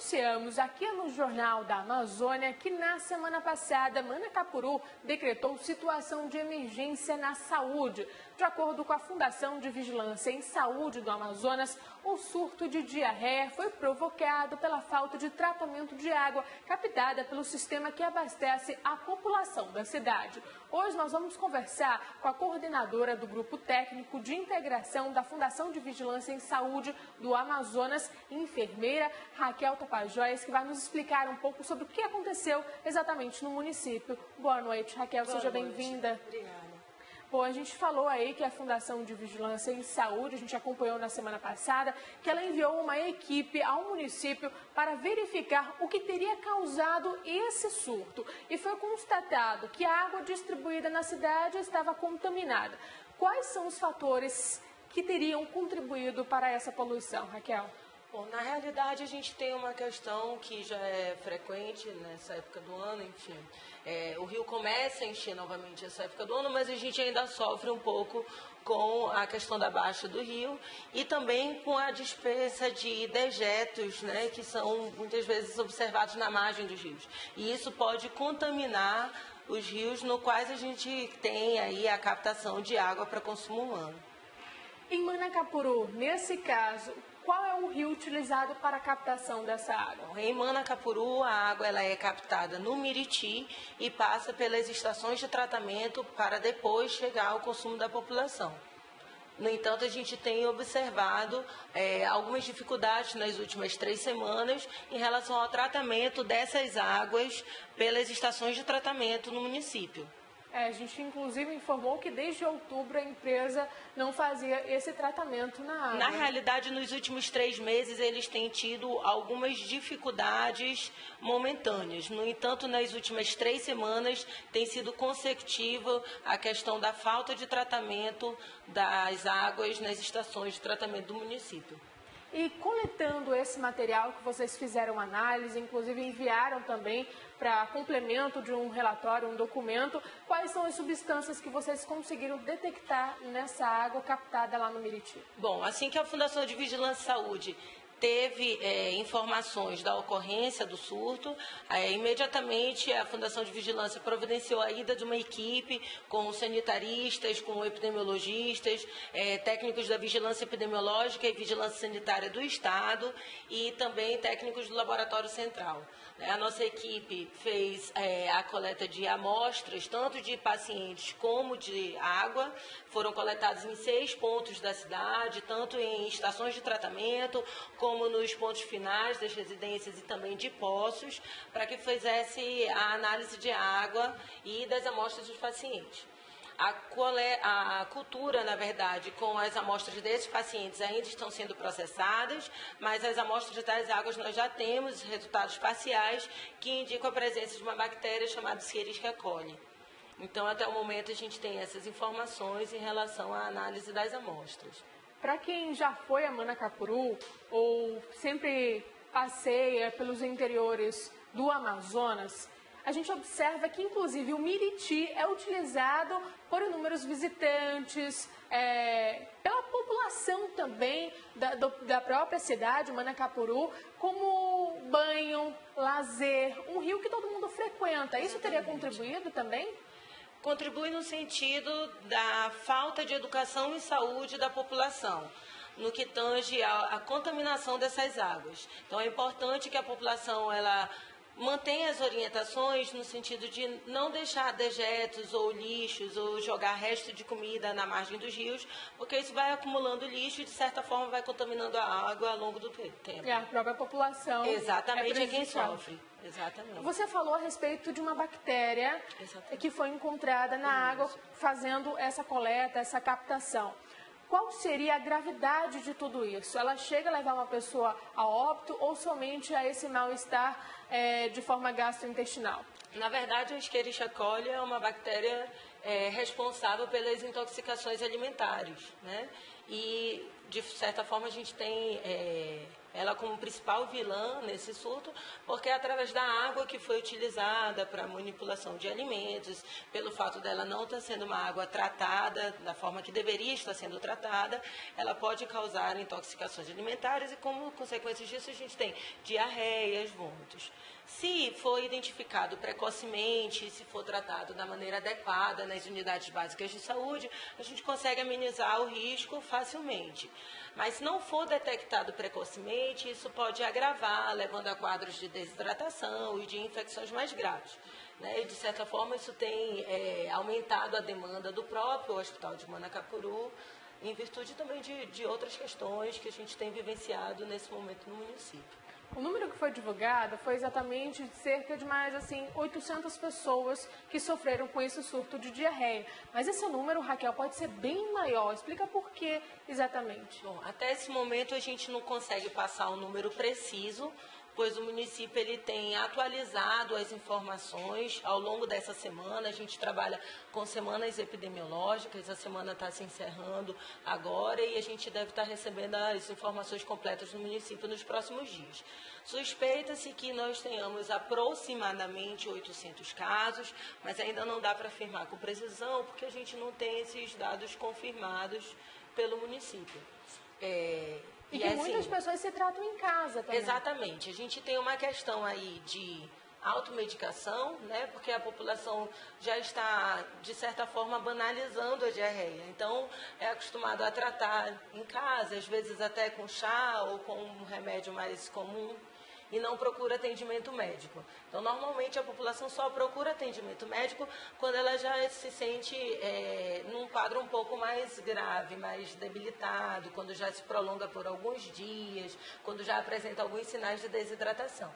noticiamos aqui no Jornal da Amazônia que na semana passada, Manacapuru decretou situação de emergência na saúde. De acordo com a Fundação de Vigilância em Saúde do Amazonas, o surto de diarreia foi provocado pela falta de tratamento de água captada pelo sistema que abastece a população da cidade. Hoje nós vamos conversar com a coordenadora do Grupo Técnico de Integração da Fundação de Vigilância em Saúde do Amazonas, enfermeira Raquel Tapajós, que vai nos explicar um pouco sobre o que aconteceu exatamente no município. Boa noite, Raquel, seja bem-vinda. Obrigada. Bom, a gente falou aí que a Fundação de Vigilância em Saúde, a gente acompanhou na semana passada, que ela enviou uma equipe ao município para verificar o que teria causado esse surto. E foi constatado que a água distribuída na cidade estava contaminada. Quais são os fatores que teriam contribuído para essa poluição, Raquel? Bom, na realidade a gente tem uma questão que já é frequente nessa época do ano, enfim. O rio começa a encher novamente essa época do ano, mas a gente ainda sofre um pouco com a questão da baixa do rio e também com a dispensa de dejetos, né, que são muitas vezes observados na margem dos rios. E isso pode contaminar os rios no quais a gente tem aí a captação de água para consumo humano. Em Manacapuru, nesse caso, qual é o rio utilizado para a captação dessa água? Em Manacapuru, a água ela é captada no Miriti e passa pelas estações de tratamento para depois chegar ao consumo da população. No entanto, a gente tem observado algumas dificuldades nas últimas 3 semanas em relação ao tratamento dessas águas pelas estações de tratamento no município. A gente inclusive informou que desde outubro a empresa não fazia esse tratamento na água. Na realidade, nos últimos 3 meses, eles têm tido algumas dificuldades momentâneas. No entanto, nas últimas 3 semanas, tem sido consecutiva a questão da falta de tratamento das águas nas estações de tratamento do município. E coletando esse material que vocês fizeram análise, inclusive enviaram também para complemento de um relatório, um documento, quais são as substâncias que vocês conseguiram detectar nessa água captada lá no Miriti? Bom, assim que a Fundação de Vigilância e Saúde teve informações da ocorrência do surto, imediatamente a Fundação de Vigilância providenciou a ida de uma equipe com sanitaristas, com epidemiologistas, técnicos da Vigilância Epidemiológica e Vigilância Sanitária do Estado e também técnicos do Laboratório Central. A nossa equipe fez a coleta de amostras, tanto de pacientes como de água, foram coletados em 6 pontos da cidade, tanto em estações de tratamento, como nos pontos finais das residências e também de poços, para que fizesse a análise de água e das amostras dos pacientes. A cultura, na verdade, com as amostras desses pacientes ainda estão sendo processadas, mas as amostras das águas nós já temos resultados parciais que indicam a presença de uma bactéria chamada Escherichia coli. Então, até o momento, a gente tem essas informações em relação à análise das amostras. Para quem já foi a Manacapuru ou sempre passeia pelos interiores do Amazonas, a gente observa que, inclusive, o Miriti é utilizado por inúmeros visitantes, pela população também da própria cidade, Manacapuru, como banho, lazer, um rio que todo mundo frequenta. Isso teria contribuído também? Contribui no sentido da falta de educação e saúde da população, no que tange a contaminação dessas águas. Então, é importante que a população mantenha as orientações no sentido de não deixar dejetos ou lixos ou jogar resto de comida na margem dos rios, porque isso vai acumulando lixo e, de certa forma, vai contaminando a água ao longo do tempo. E a própria população. Exatamente, é quem sofre. Exatamente. Você falou a respeito de uma bactéria que foi encontrada na água fazendo essa coleta, essa captação. Qual seria a gravidade de tudo isso? Ela chega a levar uma pessoa a óbito ou somente a esse mal-estar de forma gastrointestinal? Na verdade, a Escherichia coli é uma bactéria responsável pelas intoxicações alimentares, né? E, de certa forma, a gente tem ela como principal vilã nesse surto, porque é através da água que foi utilizada para manipulação de alimentos, pelo fato dela não estar sendo uma água tratada da forma que deveria estar sendo tratada, ela pode causar intoxicações alimentares e, como consequência disso, a gente tem diarreias, vômitos. Se for identificado precocemente, se for tratado da maneira adequada nas unidades básicas de saúde, a gente consegue amenizar o risco facilmente. Mas se não for detectado precocemente, isso pode agravar, levando a quadros de desidratação e de infecções mais graves. E, de certa forma, isso tem aumentado a demanda do próprio Hospital de Manacapuru, em virtude também de outras questões que a gente tem vivenciado nesse momento no município. O número que foi divulgado foi exatamente de cerca de mais 800 pessoas que sofreram com esse surto de diarreia. Mas esse número, Raquel, pode ser bem maior. Explica por que exatamente. Bom, até esse momento a gente não consegue passar um número preciso, pois o município ele tem atualizado as informações ao longo dessa semana. A gente trabalha com semanas epidemiológicas, a semana está se encerrando agora e a gente deve estar recebendo as informações completas do município nos próximos dias. Suspeita-se que nós tenhamos aproximadamente 800 casos, mas ainda não dá para afirmar com precisão, porque a gente não tem esses dados confirmados pelo município. E que muitas pessoas se tratam em casa também. Exatamente. A gente tem uma questão aí de automedicação, porque a população já está, de certa forma, banalizando a diarreia. Então, é acostumado a tratar em casa, às vezes até com chá ou com um remédio mais comum, e não procura atendimento médico. Então, normalmente, a população só procura atendimento médico quando ela já se sente num quadro um pouco mais grave, mais debilitado, quando já se prolonga por alguns dias, quando já apresenta alguns sinais de desidratação.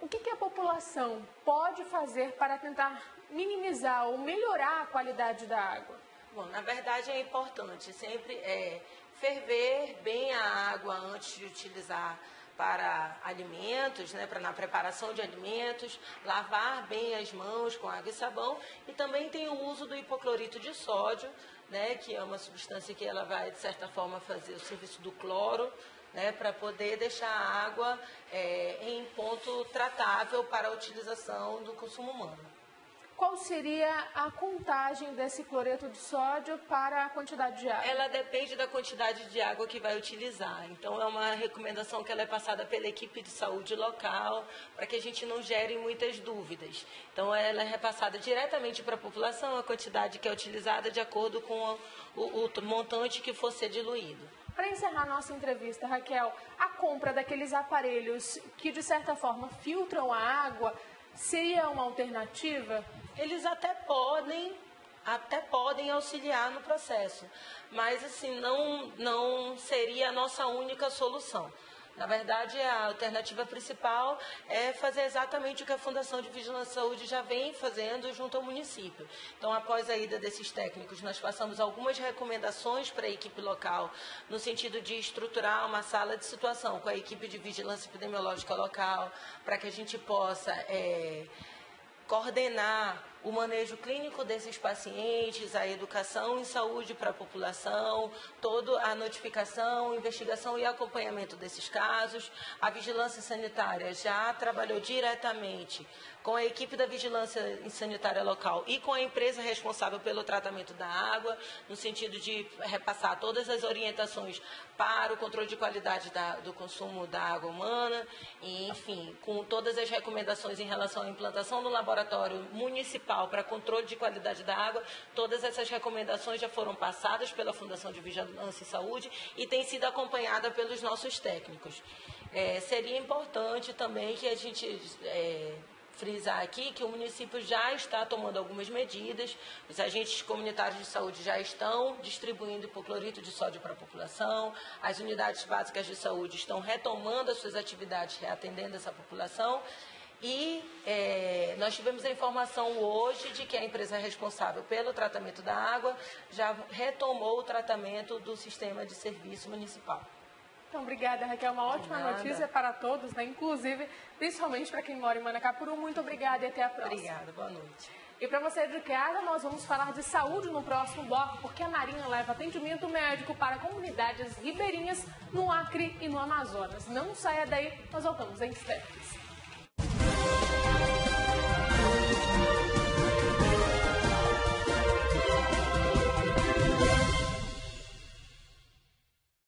O que a população pode fazer para tentar minimizar ou melhorar a qualidade da água? Bom, na verdade, é importante sempre ferver bem a água antes de utilizar para alimentos, na preparação de alimentos, lavar bem as mãos com água e sabão, e também tem o uso do hipoclorito de sódio, que é uma substância que ela vai, de certa forma, fazer o serviço do cloro, para poder deixar a água em ponto tratável para a utilização do consumo humano. Qual seria a contagem desse cloreto de sódio para a quantidade de água? Ela depende da quantidade de água que vai utilizar. Então, é uma recomendação que ela é passada pela equipe de saúde local, para que a gente não gere muitas dúvidas. Então, ela é repassada diretamente para a população, a quantidade que é utilizada de acordo com o montante que for ser diluído. Para encerrar nossa entrevista, Raquel, a compra daqueles aparelhos que, de certa forma, filtram a água, seria uma alternativa? Eles até podem auxiliar no processo, mas assim, não seria a nossa única solução. Na verdade, a alternativa principal é fazer exatamente o que a Fundação de Vigilância e Saúde já vem fazendo junto ao município. Então, após a ida desses técnicos, nós passamos algumas recomendações para a equipe local, no sentido de estruturar uma sala de situação com a equipe de vigilância epidemiológica local, para que a gente possa coordenar o manejo clínico desses pacientes, a educação em saúde para a população, toda a notificação, investigação e acompanhamento desses casos. A vigilância sanitária já trabalhou diretamente com a equipe da vigilância sanitária local e com a empresa responsável pelo tratamento da água, no sentido de repassar todas as orientações para o controle de qualidade do consumo da água humana, e, enfim, com todas as recomendações em relação à implantação do laboratório municipal para controle de qualidade da água. Todas essas recomendações já foram passadas pela Fundação de Vigilância e Saúde e têm sido acompanhadas pelos nossos técnicos. Seria importante também que a gente frisar aqui que o município já está tomando algumas medidas, os agentes comunitários de saúde já estão distribuindo hipoclorito de sódio para a população, as unidades básicas de saúde estão retomando as suas atividades, reatendendo essa população, e nós tivemos a informação hoje de que a empresa responsável pelo tratamento da água já retomou o tratamento do sistema de serviço municipal. Então, obrigada, Raquel. Uma ótima notícia para todos, né? Inclusive, principalmente para quem mora em Manacapuru. Muito obrigada e até a próxima. Obrigada, boa noite. E para você de casa, nós vamos falar de saúde no próximo bloco, porque a Marinha leva atendimento médico para comunidades ribeirinhas no Acre e no Amazonas. Não saia daí, nós voltamos em instantes.